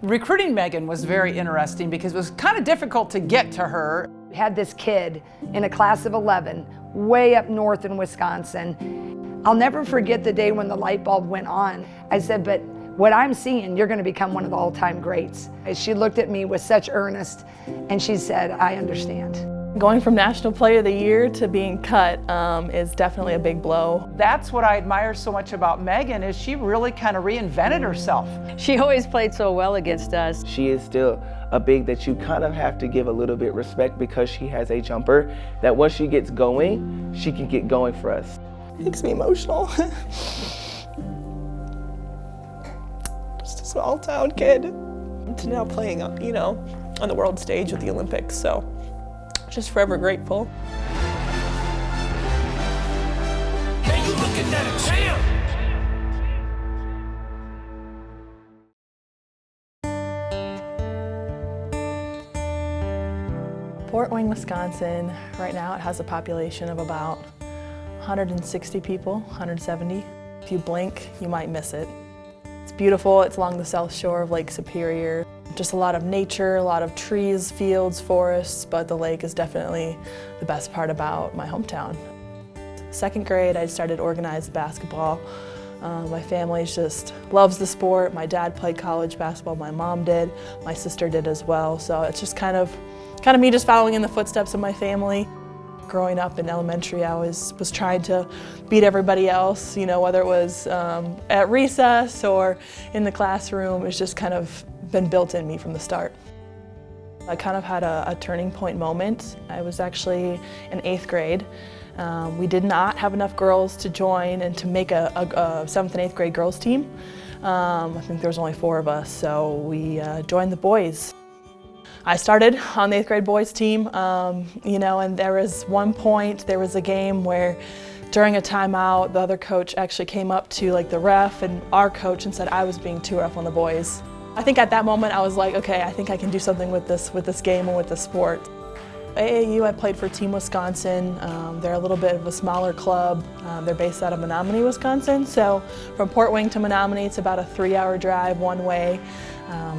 Recruiting Megan was very interesting because it was kind of difficult to get to her. We had this kid in a class of 11, way up north in Wisconsin. I'll never forget the day when the light bulb went on. I said, but what I'm seeing, you're going to become one of the all-time greats. She looked at me with such earnest and she said, I understand. Going from National Player of the Year to being cut is definitely a big blow. That's what I admire so much about Megan, is she really kind of reinvented herself. She always played so well against us. She is still a big that you kind of have to give a little bit respect because she has a jumper that once she gets going, she can get going for us. It makes me emotional. Just a small town kid to now playing, on the world stage with the Olympics, so just forever grateful. Hey, you looking at a champ! Fort Wayne, Wisconsin, right now it has a population of about 160 people, 170. If you blink, you might miss it. It's beautiful. It's along the south shore of Lake Superior. Just a lot of nature, a lot of trees, fields, forests, but the lake is definitely the best part about my hometown. Second grade, I started organized basketball. My family just loves the sport. My dad played college basketball, my mom did, my sister did as well. So it's just kind of me just following in the footsteps of my family. Growing up in elementary, I was trying to beat everybody else, whether it was at recess or in the classroom. It's just kind of been built in me from the start. I kind of had a turning point moment. I was actually in 8th grade. We did not have enough girls to join and to make a 7th and 8th grade girls team. I think there was only 4 of us, so we joined the boys. I started on the 8th grade boys team, and there was one point, there was a game where during a timeout, the other coach actually came up to the ref and our coach and said I was being too rough on the boys. I think at that moment I was like, okay, I think I can do something with this game and with the sport. AAU, I played for Team Wisconsin. They're a little bit of a smaller club. They're based out of Menominee, Wisconsin. So from Port Wing to Menominee, it's about a 3-hour drive one way.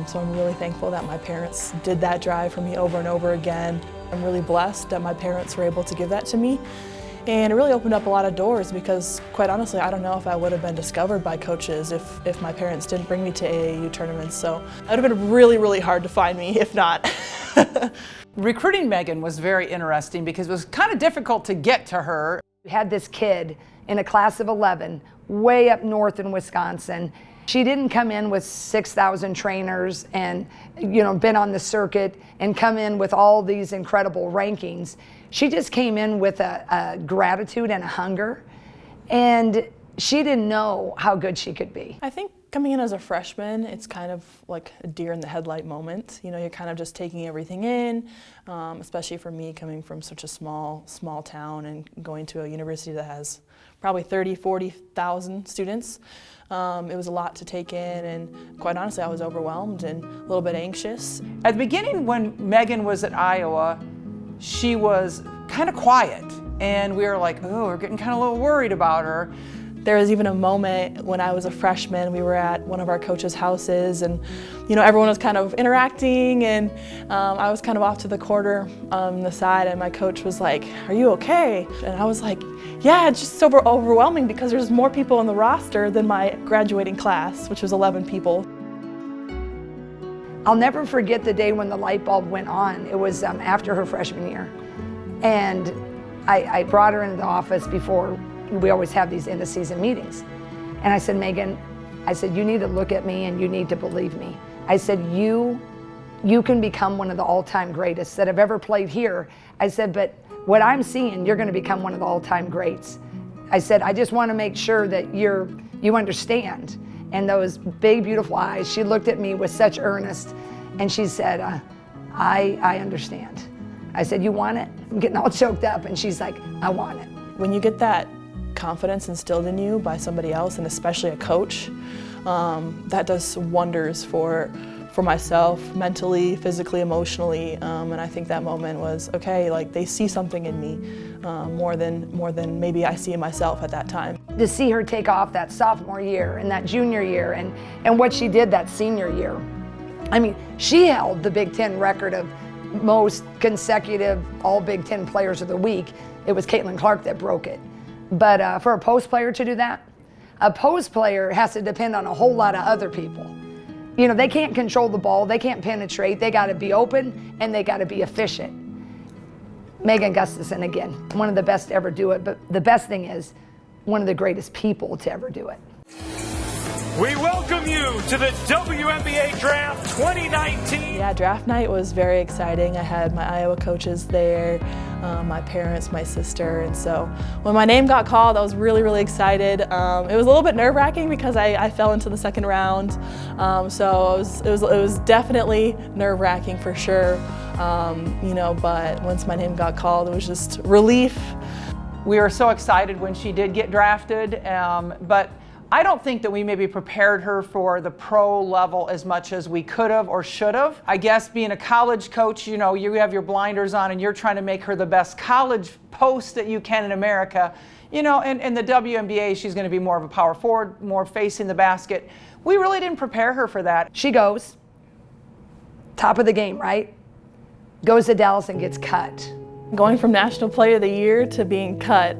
So I'm really thankful that my parents did that drive for me over and over again. I'm really blessed that my parents were able to give that to me. And it really opened up a lot of doors because, quite honestly, I don't know if I would have been discovered by coaches if my parents didn't bring me to AAU tournaments. So it would have been really, really hard to find me if not. Recruiting Megan was very interesting because it was kind of difficult to get to her. We had this kid in a class of 11, way up north in Wisconsin. She didn't come in with 6,000 trainers and been on the circuit and come in with all these incredible rankings. She just came in with a gratitude and a hunger, and she didn't know how good she could be. I think coming in as a freshman, it's kind of like a deer in the headlight moment. You're kind of just taking everything in, especially for me coming from such a small town and going to a university that has probably 40,000 students. It was a lot to take in, and quite honestly, I was overwhelmed and a little bit anxious. At the beginning, when Megan was at Iowa, she was kind of quiet, and we were like, oh, we're getting kind of a little worried about her. There was even a moment when I was a freshman, we were at one of our coaches' houses and everyone was kind of interacting and I was kind of off to the corner on the side and my coach was like, are you okay? And I was like, yeah, it's just so overwhelming because there's more people on the roster than my graduating class, which was 11 people. I'll never forget the day when the light bulb went on. It was after her freshman year. And I brought her into the office before. We always have these end of season meetings. And I said, Megan, you need to look at me and you need to believe me. I said, you can become one of the all-time greatest that have ever played here. I said, but what I'm seeing, you're gonna become one of the all-time greats. I said, I just wanna make sure that you understand. And those big, beautiful eyes, she looked at me with such earnest and she said, I understand. I said, you want it? I'm getting all choked up and she's like, I want it. When you get that confidence instilled in you by somebody else, and especially a coach, that does wonders for myself, mentally, physically, emotionally, and I think that moment was, okay, they see something in me more than maybe I see in myself at that time. To see her take off that sophomore year and that junior year and what she did that senior year, I mean, she held the Big Ten record of most consecutive all Big Ten players of the week. It was Caitlin Clark that broke it. But for a post player to do that, a post player has to depend on a whole lot of other people. You know, they can't control the ball, they can't penetrate, they gotta be open, and they gotta be efficient. Megan Gustafson, again, one of the best to ever do it, but the best thing is, one of the greatest people to ever do it. We welcome you to the WNBA Draft 2019. Yeah, draft night was very exciting. I had my Iowa coaches there, my parents, my sister, and so when my name got called, I was really, really excited. It was a little bit nerve-wracking because I fell into the second round, so it was definitely nerve-wracking for sure. You know, but once my name got called, it was just relief. We were so excited when she did get drafted, but I don't think that we maybe prepared her for the pro level as much as we could have or should have. I guess being a college coach, you know, you have your blinders on and you're trying to make her the best college post that you can in America. You know, and the WNBA, she's going to be more of a power forward, more facing the basket. We really didn't prepare her for that. She goes, top of the game, right? Goes to Dallas and gets cut. Going from National Player of the Year to being cut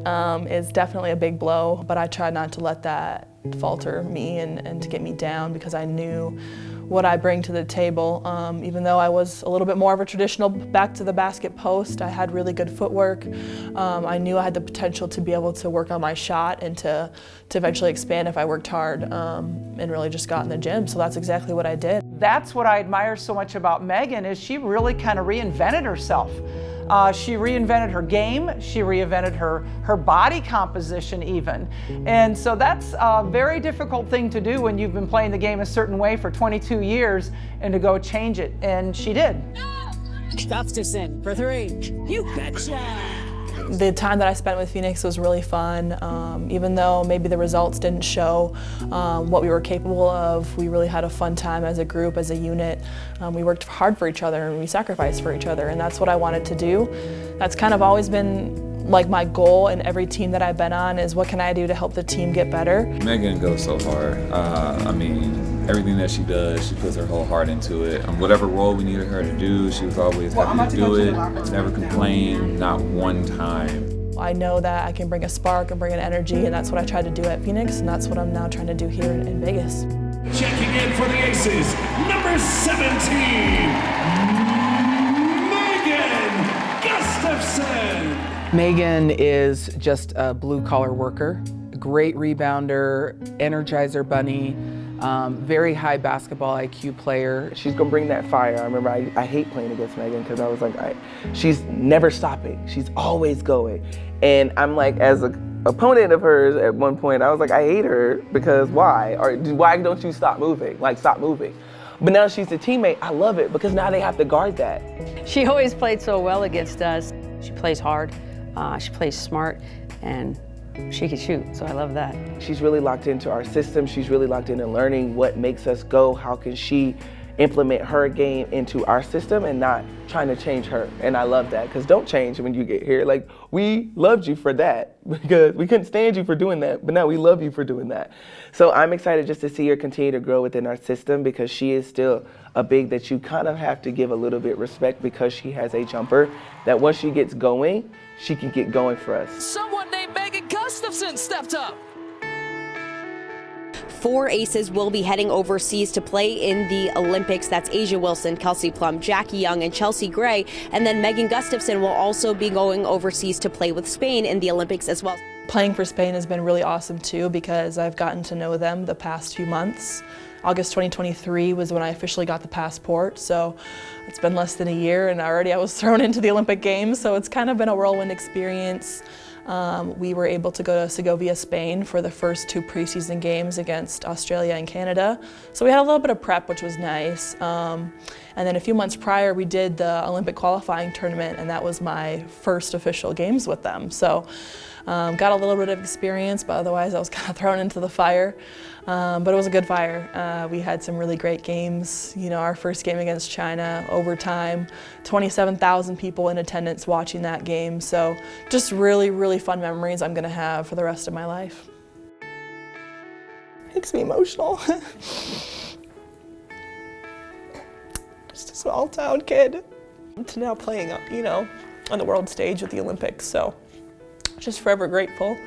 is definitely a big blow, but I tried not to let that falter me and to get me down because I knew what I bring to the table. Even though I was a little bit more of a traditional back to the basket post, I had really good footwork. I knew I had the potential to be able to work on my shot and to eventually expand if I worked hard and really just got in the gym. So that's exactly what I did. That's what I admire so much about Megan is she really kind of reinvented herself. She reinvented her game, she reinvented her body composition even. And so that's a very difficult thing to do when you've been playing the game a certain way for 22 years and to go change it, and she did. Gustafson for three. You betcha! The time that I spent with Phoenix was really fun. Even though maybe the results didn't show what we were capable of, we really had a fun time as a group, as a unit. We worked hard for each other and we sacrificed for each other, and that's what I wanted to do. That's kind of always been like my goal in every team that I've been on is what can I do to help the team get better. Megan goes so hard. I mean, everything that she does, she puts her whole heart into it. Whatever role we needed her to do, she was always happy to do it, never complained, not one time. I know that I can bring a spark and bring an energy, and that's what I tried to do at Phoenix, and that's what I'm now trying to do here in Vegas. Checking in for the Aces, number 17, Megan Gustafson. Megan is just a blue-collar worker, a great rebounder, energizer bunny, very high basketball IQ player. She's gonna bring that fire. I remember I hate playing against Megan because I was like, she's never stopping. She's always going. And I'm like, as an opponent of hers at one point, I was like, I hate her because why? Or why don't you stop moving? Like, stop moving. But now she's a teammate, I love it because now they have to guard that. She always played so well against us. She plays hard, she plays smart, and she can shoot, so I love that. She's really locked into our system. She's really locked into learning what makes us go. How can she implement her game into our system and not trying to change her? And I love that, because don't change when you get here. Like, we loved you for that because we couldn't stand you for doing that, but now we love you for doing that. So I'm excited just to see her continue to grow within our system because she is still a big that you kind of have to give a little bit respect because she has a jumper that once she gets going, she can get going for us. Someone named Megan Gustafson stepped up. 4 aces will be heading overseas to play in the Olympics. That's Asia Wilson, Kelsey Plum, Jackie Young, and Chelsea Gray. And then Megan Gustafson will also be going overseas to play with Spain in the Olympics as well. Playing for Spain has been really awesome too because I've gotten to know them the past few months. August 2023 was when I officially got the passport, so it's been less than a year and already I was thrown into the Olympic Games, so it's kind of been a whirlwind experience. We were able to go to Segovia, Spain for the first 2 preseason games against Australia and Canada. So we had a little bit of prep, which was nice. And then a few months prior, we did the Olympic qualifying tournament, and that was my first official games with them. So got a little bit of experience, but otherwise I was kind of thrown into the fire. But it was a good fire. We had some really great games. You know, our first game against China, overtime, 27,000 people in attendance watching that game. So just really, really fun memories I'm gonna have for the rest of my life. Makes me emotional. just a small town kid to now playing, you know, on the world stage at the Olympics. So just forever grateful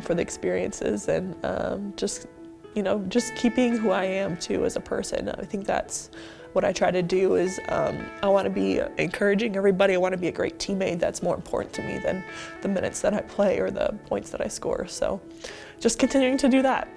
for the experiences and just, you know, just keeping who I am too as a person. I think that's what I try to do is I want to be encouraging everybody. I want to be a great teammate. That's more important to me than the minutes that I play or the points that I score. So just continuing to do that.